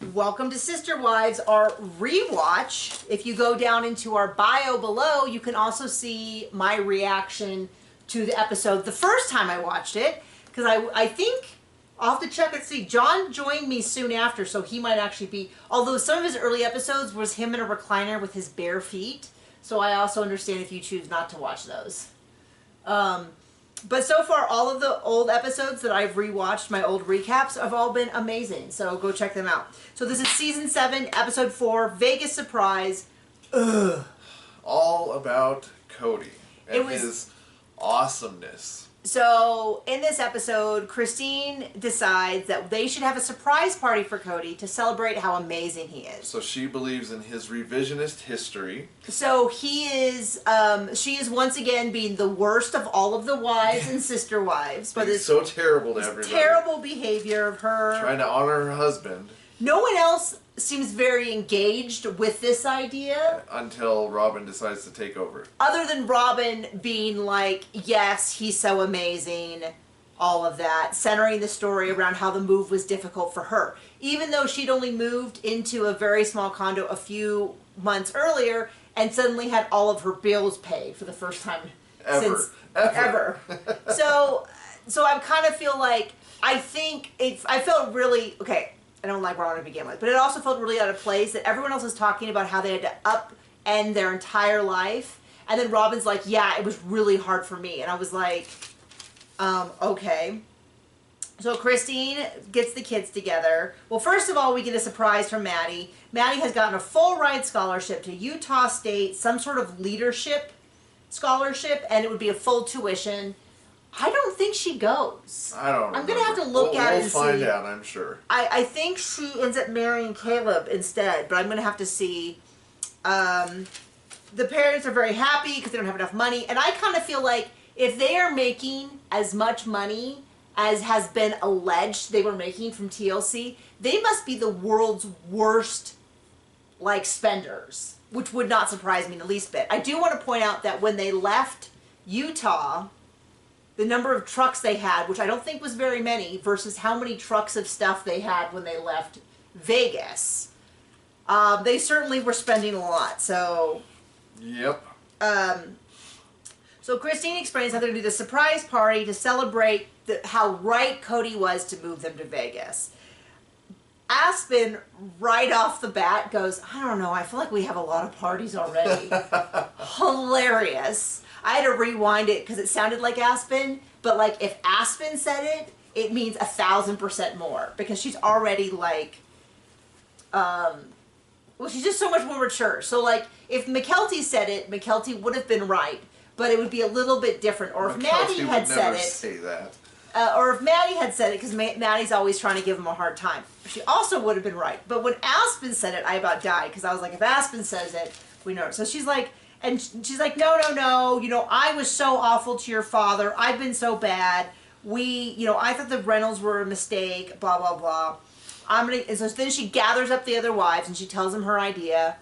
Welcome to Sister Wives, our rewatch. If you go down into our bio below, you can also see my reaction to the episode the first time I watched it. Because I think, I'll have to check and see. John joined me soon after, so he might actually be, although some of his early episodes was him in a recliner with his bare feet. So I also understand if you choose not to watch those. But so far, all of the old episodes that I've rewatched, my old recaps, have all been amazing. So go check them out. So this is Season 7, Episode 4, Vegas Surprise. Ugh. All about Cody and his awesomeness. So in this episode, Christine decides that they should have a surprise party for Cody to celebrate how amazing he is. So she believes in his revisionist history. So he is, she is once again being the worst of all of the wives and sister wives. But it's so terrible to everybody. Terrible behavior of her. Trying to honor her husband. No one else seems very engaged with this idea. Until Robyn decides to take over. Other than Robyn being like, yes, he's so amazing, all of that. Centering the story around how the move was difficult for her. Even though she'd only moved into a very small condo a few months earlier and suddenly had all of her bills paid for the first time since ever. So I kind of feel like, I felt really, okay, I don't like Robyn to begin with, but it also felt really out of place that everyone else is talking about how they had to upend their entire life, and then Robyn's like, yeah, it was really hard for me, and I was like, okay. So Christine gets the kids together. Well, first of all, we get a surprise from Maddie. Maddie has gotten a full ride scholarship to Utah State, some sort of leadership scholarship, and it would be a full tuition. I don't think she goes. I don't know. I'm going to have to look at it and see. We'll find out, I'm sure. I think she ends up marrying Caleb instead, but I'm going to have to see. The parents are very happy because they don't have enough money, and I kind of feel like if they are making as much money as has been alleged they were making from TLC, they must be the world's worst, like, spenders, which would not surprise me in the least bit. I do want to point out that when they left Utah, the number of trucks they had, which I don't think was very many, versus how many trucks of stuff they had when they left Vegas. They certainly were spending a lot, so... Yep. So Christine explains how they're going to do the surprise party to celebrate how right Cody was to move them to Vegas. Aspen, right off the bat, goes, I don't know, I feel like we have a lot of parties already. Hilarious. I had to rewind it because it sounded like Aspen, but like if Aspen said it, it means 1,000% more because she's already like, well, she's just so much more mature. So like if McKelty said it, McKelty would have been right, but it would be a little bit different. Or if Maddie had said it, say that. Or if Maddie had said it, because Maddie's always trying to give him a hard time, she also would have been right. But when Aspen said it, I about died because I was like, if Aspen says it, we know it. So she's like. And she's like, no, you know, I was so awful to your father. I've been so bad. I thought the Reynolds were a mistake, blah, blah, blah. And so then she gathers up the other wives and she tells them her idea.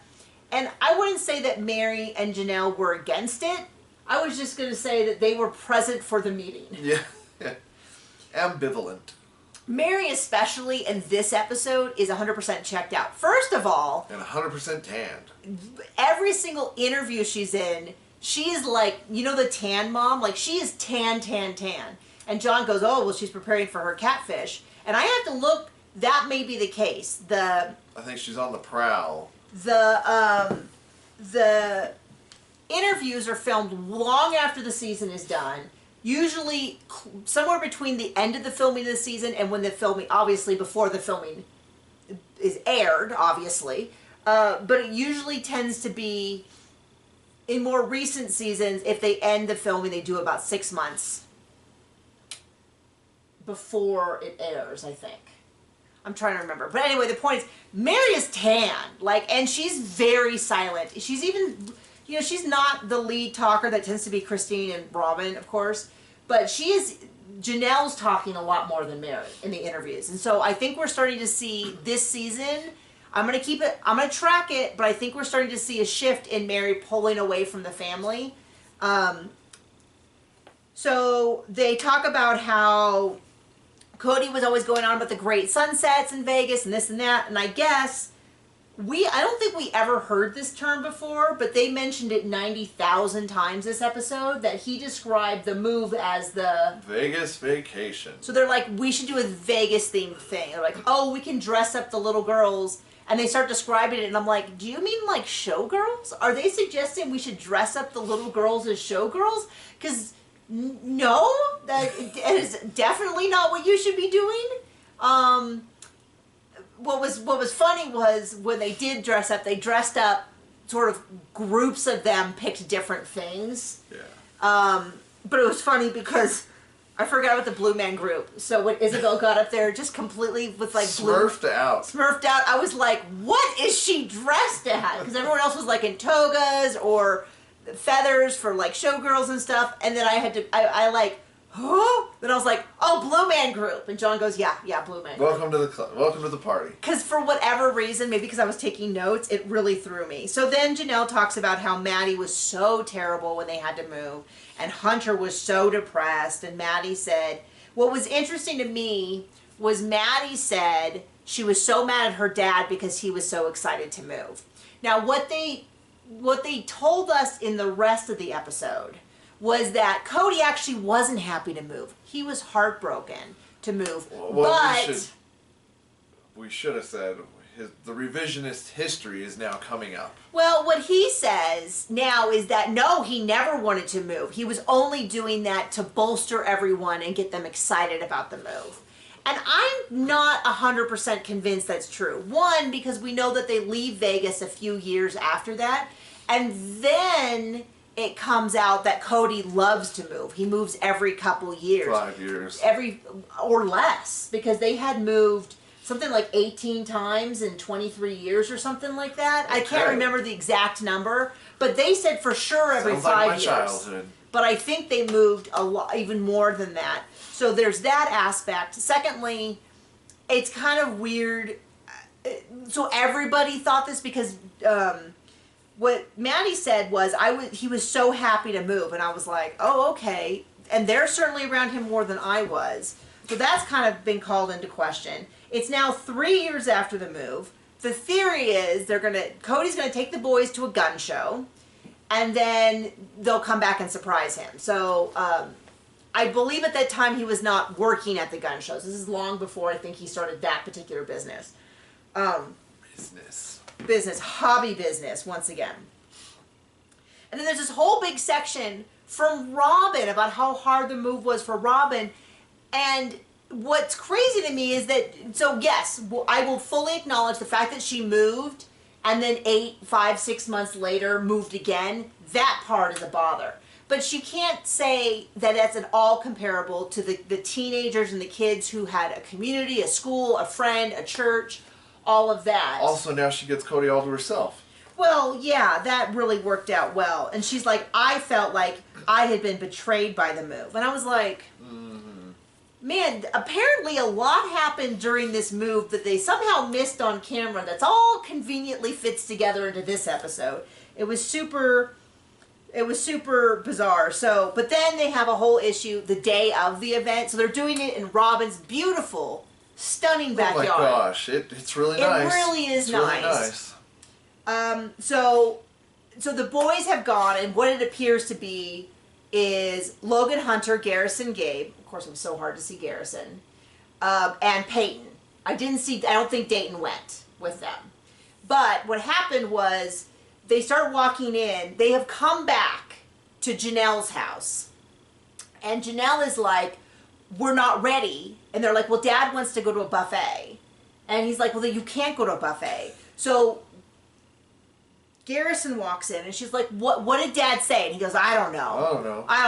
And I wouldn't say that Mary and Janelle were against it. I was just going to say that they were present for the meeting. Yeah. Ambivalent. Mary, especially in this episode, is 100% checked out. First of all... And 100% tanned. Every single interview she's in, she is like, you know the tan mom? Like, she is tan. And John goes, oh, well, she's preparing for her catfish. And I have to look, that may be the case. I think she's on the prowl. The interviews are filmed long after the season is done. Usually somewhere between the end of the filming of the season and when the filming, obviously before the filming is aired, obviously. But it usually tends to be, in more recent seasons, if they end the filming, they do about 6 months before it airs, I think. I'm trying to remember. But anyway, the point is, Mary is tan, and she's very silent. She's even, she's not the lead talker that tends to be Christine and Robyn, of course. But Janelle's talking a lot more than Mary in the interviews. And so I think we're starting to see this season, I'm going to track it, but I think we're starting to see a shift in Mary pulling away from the family. So they talk about how Cody was always going on about the great sunsets in Vegas and this and that, and I guess I don't think we ever heard this term before, but they mentioned it 90,000 times this episode, that he described the move as the Vegas vacation. So they're like, we should do a Vegas themed thing. They're like, oh, we can dress up the little girls, and they start describing it, and I'm like, do you mean like showgirls? Are they suggesting we should dress up the little girls as showgirls? Because no, that is definitely not what you should be doing. What was funny was when they did dress up, they dressed up sort of groups of them picked different things. Yeah. But it was funny because I forgot about the Blue Man Group. So when Isabel got up there, just completely with like Smurfed out, I was like, what is she dressed as? Because everyone else was like in togas or feathers for like showgirls and stuff. And then I like, huh? Then I was like, oh, Blue Man Group. And John goes, yeah, Blue Man Group. Welcome to the club. Welcome to the party. Because for whatever reason, maybe because I was taking notes, it really threw me. So then Janelle talks about how Maddie was so terrible when they had to move. And Hunter was so depressed. And Maddie said, what was interesting to me was Maddie said she was so mad at her dad because he was so excited to move. Now, what they told us in the rest of the episode was that Cody actually wasn't happy to move. He was heartbroken to move. Well, but we should have said the revisionist history is now coming up. Well, what he says now is that no, he never wanted to move. He was only doing that to bolster everyone and get them excited about the move. And I'm not 100% convinced that's true. One, because we know that they leave Vegas a few years after that. And then it comes out that Cody loves to move. He moves every couple years. 5 years. Or less, because they had moved something like 18 times in 23 years or something like that. Okay. I can't remember the exact number, but they said for sure every Sounds 5 like my years. Childhood. But I think they moved a lot, even more than that. So there's that aspect. Secondly, it's kind of weird. So everybody thought this because what Maddie said was he was so happy to move, and I was like, oh, okay. And they're certainly around him more than I was. So that's kind of been called into question. It's now 3 years after the move. The theory is Cody's gonna take the boys to a gun show, and then they'll come back and surprise him. So I believe at that time he was not working at the gun shows. This is long before I think he started that particular business. Hobby business, once again. And then there's this whole big section from Robyn about how hard the move was for Robyn. And what's crazy to me is that, so yes, I will fully acknowledge the fact that she moved and then 5, 6 months later moved again. That part is a bother. But she can't say that that's at all comparable to the teenagers and the kids who had a community, a school, a friend, a church, all of that. Also, now she gets Cody all to herself. Well, yeah, that really worked out well. And she's like, I felt like I had been betrayed by the move. And I was like, man, apparently a lot happened during this move that they somehow missed on camera that's all conveniently fits together into this episode. It was super bizarre. So, but then they have a whole issue the day of the event. So they're doing it in Robyn's beautiful, stunning backyard. Oh my gosh, it's really nice. It really is nice. Really nice. So the boys have gone, and what it appears to be is Logan, Hunter, Garrison, Gabe. Of course, it was so hard to see Garrison, and Peyton. I don't think Dayton went with them. But what happened was they start walking in. They have come back to Janelle's house, and Janelle is like, we're not ready. And they're like, well, Dad wants to go to a buffet. And he's like, well, then you can't go to a buffet. So Garrison walks in, and she's like, what did Dad say? And he goes, I don't know. I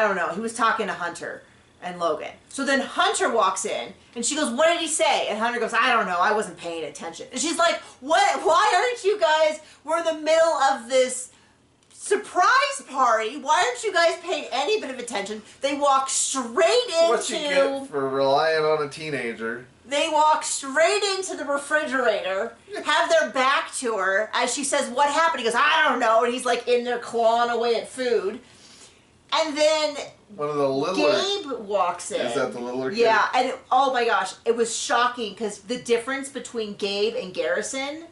don't know. He was talking to Hunter and Logan. So then Hunter walks in, and she goes, what did he say? And Hunter goes, I don't know. I wasn't paying attention. And she's like, what? Why aren't you guys? We're in the middle of this surprise party. Why aren't you guys paying any bit of attention? They walk straight into... What you get for relying on a teenager. They walk straight into the refrigerator, have their back to her, as she says, what happened? He goes, I don't know. And he's like in there clawing away at food. And then one of the littler... Gabe walks in. Is that the littler kid? Yeah, and oh my gosh, it was shocking because the difference between Gabe and Garrison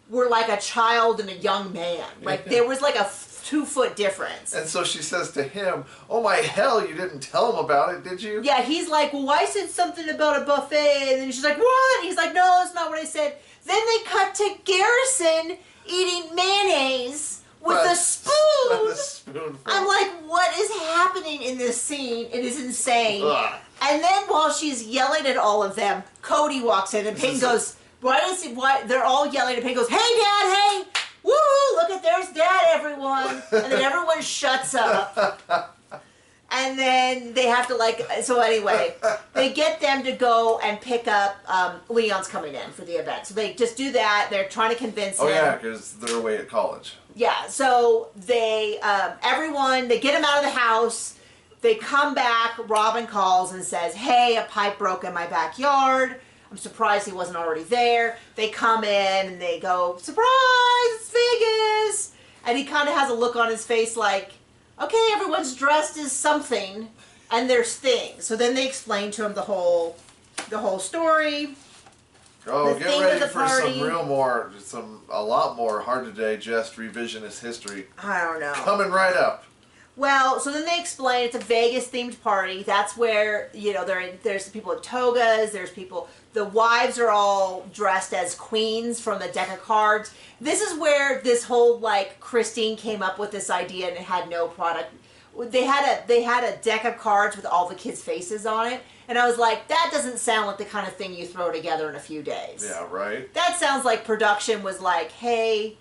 were like a child and a young man. Like there was like a 2-foot difference. And so she says to him, "Oh my hell, you didn't tell him about it, did you?" Yeah, he's like, "Well, I said something about a buffet," and then she's like, "What?" He's like, "No, that's not what I said." Then they cut to Garrison eating mayonnaise with a spoon. With a spoonful. I'm like, what is happening in this scene? It is insane. Ugh. And then while she's yelling at all of them, Cody walks in and Peyton goes, why they're all yelling and Peyton goes, "Hey Dad, hey! Woo! Look at there's Dad, everyone!" And then everyone shuts up. And then they have to so anyway, they get them to go and pick up, Leon's coming in for the event. So they just do that. They're trying to convince him. Oh yeah, because they're away at college. Yeah, so they, they get him out of the house. They come back. Robyn calls and says, "Hey, a pipe broke in my backyard. I'm surprised he wasn't already there." They come in and they go, "Surprise, it's Vegas." And he kind of has a look on his face like, okay, everyone's dressed as something, and there's things. So then they explain to him the whole story. Oh, get ready for a lot more hard to digest revisionist history. I don't know. Coming right up. Well, so then they explain it's a Vegas themed party. That's where, there's people in togas, there's people, the wives are all dressed as queens from the deck of cards. This is where this whole, Christine came up with this idea and it had no product. They had a deck of cards with all the kids' faces on it. And I was like, that doesn't sound like the kind of thing you throw together in a few days. Yeah, right? That sounds like production was like, hey...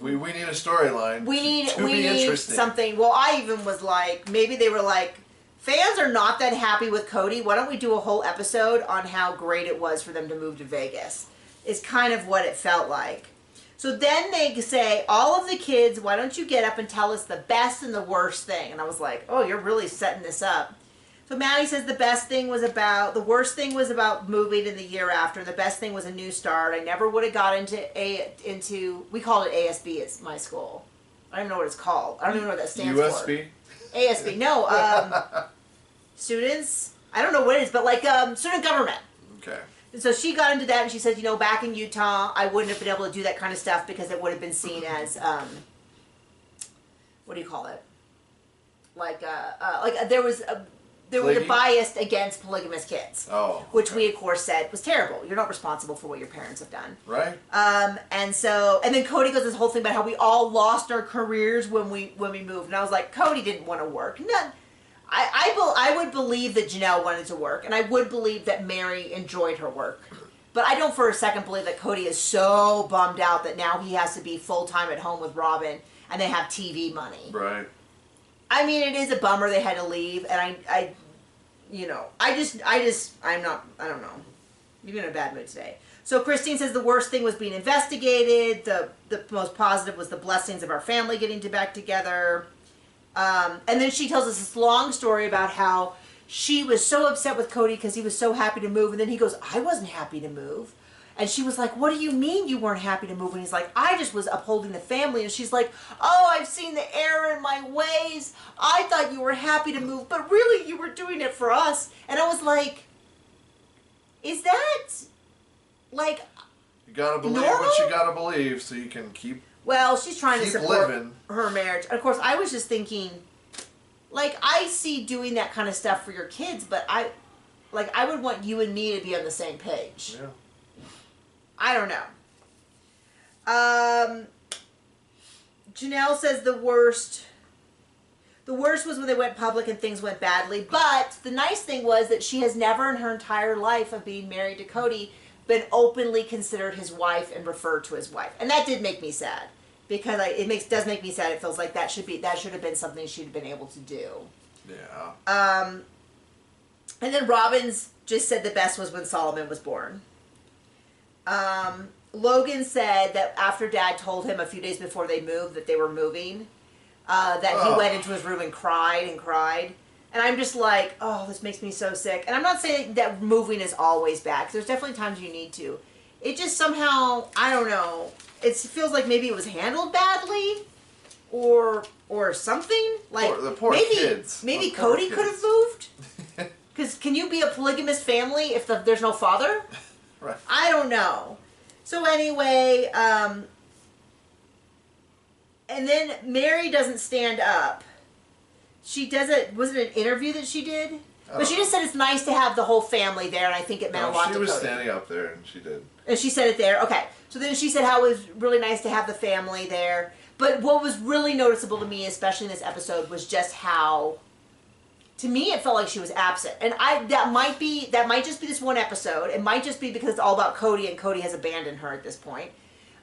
We need a storyline. We need something. Well, I even was like, maybe they were like, fans are not that happy with Cody. Why don't we do a whole episode on how great it was for them to move to Vegas? Is kind of what it felt like. So then they say, all of the kids, why don't you get up and tell us the best and the worst thing? And I was like, oh, you're really setting this up. So Maddie says the worst thing was about moving in the year after. The best thing was a new start. I never would have got into we called it ASB at my school. I don't even know what it's called. I don't even know what that stands USB? for. ASB? No, students, I don't know what it is, but student government. Okay. And so she got into that and she said, back in Utah, I wouldn't have been able to do that kind of stuff because it would have been seen as, what do you call it? There was a bias against polygamous kids. Oh. Which we, of course, said was terrible. You're not responsible for what your parents have done. Right. And then Cody goes this whole thing about how we all lost our careers when we moved. And I was like, Cody didn't want to work. I would believe that Janelle wanted to work. And I would believe that Mary enjoyed her work. But I don't for a second believe that Cody is so bummed out that now he has to be full-time at home with Robyn and they have TV money. Right. I mean, it is a bummer they had to leave, and I don't know. You're in a bad mood today. So Christine says the worst thing was being investigated. The most positive was the blessings of our family getting back together. And then she tells us this long story about how she was so upset with Cody because he was so happy to move, and then he goes, I wasn't happy to move. And she was like, what do you mean you weren't happy to move? And he's like, I just was upholding the family. And she's like, oh, I've seen the error in my ways. I thought you were happy to move, but really you were doing it for us. And I was like, is that, you gotta believe normal? what you gotta believe so you can keep Well, she's trying to support living. Her marriage. And of course, I was just thinking, I see doing that kind of stuff for your kids, but I would want you and me to be on the same page. Yeah. I don't know. Janelle says the worst was when they went public and things went badly. But the nice thing was that she has never in her entire life of being married to Cody been openly considered his wife and referred to as wife. And that did make me sad. Because it does make me sad. It feels like that should have been something she'd have been able to do. Yeah. And then Robyn's just said the best was when Solomon was born. Logan said that after Dad told him a few days before they moved that they were moving, that he went into his room and cried. And I'm just like, oh, this makes me so sick. And I'm not saying that moving is always bad, 'cause there's definitely times you need to. It just somehow, I don't know, it feels like maybe it was handled badly. or something. Like the poor maybe kids. maybe Cody could have moved. Because can you be a polygamous family if there's no father? Right. I don't know. So anyway, and then Mary doesn't stand up. She does it. Was it an interview that she did? But she just said it's nice to have the whole family there, and I think it meant a lot to Cody. She was standing up there, and she did. And she said it there. Okay. So then she said how it was really nice to have the family there. But what was really noticeable to me, especially in this episode, was just how, to me, it felt like she was absent. And that might just be this one episode. It might just be because it's all about Cody, and Cody has abandoned her at this point.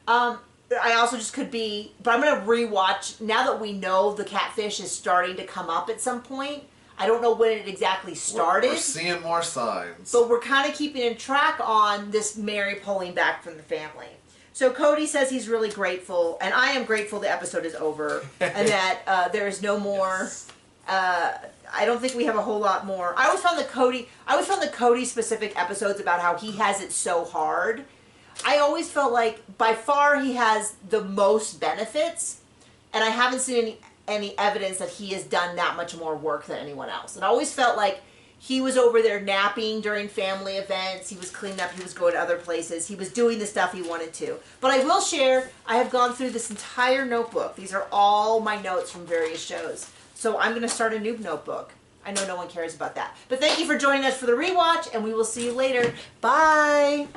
I also just could be, but I'm going to rewatch, now that we know the catfish is starting to come up at some point. I don't know when it exactly started. We're seeing more signs. But we're kind of keeping in track on this Mary pulling back from the family. So Cody says he's really grateful, and I am grateful the episode is over, and that there is no more. Yes. I don't think we have a whole lot more. I always found the Cody specific episodes about how he has it so hard. I always felt like by far he has the most benefits, and I haven't seen any evidence that he has done that much more work than anyone else. And I always felt like he was over there napping during family events, he was cleaning up, he was going to other places, he was doing the stuff he wanted to. But I will share, I have gone through this entire notebook. These are all my notes from various shows. So I'm going to start a new notebook. I know no one cares about that. But thank you for joining us for the rewatch, and we will see you later. Bye!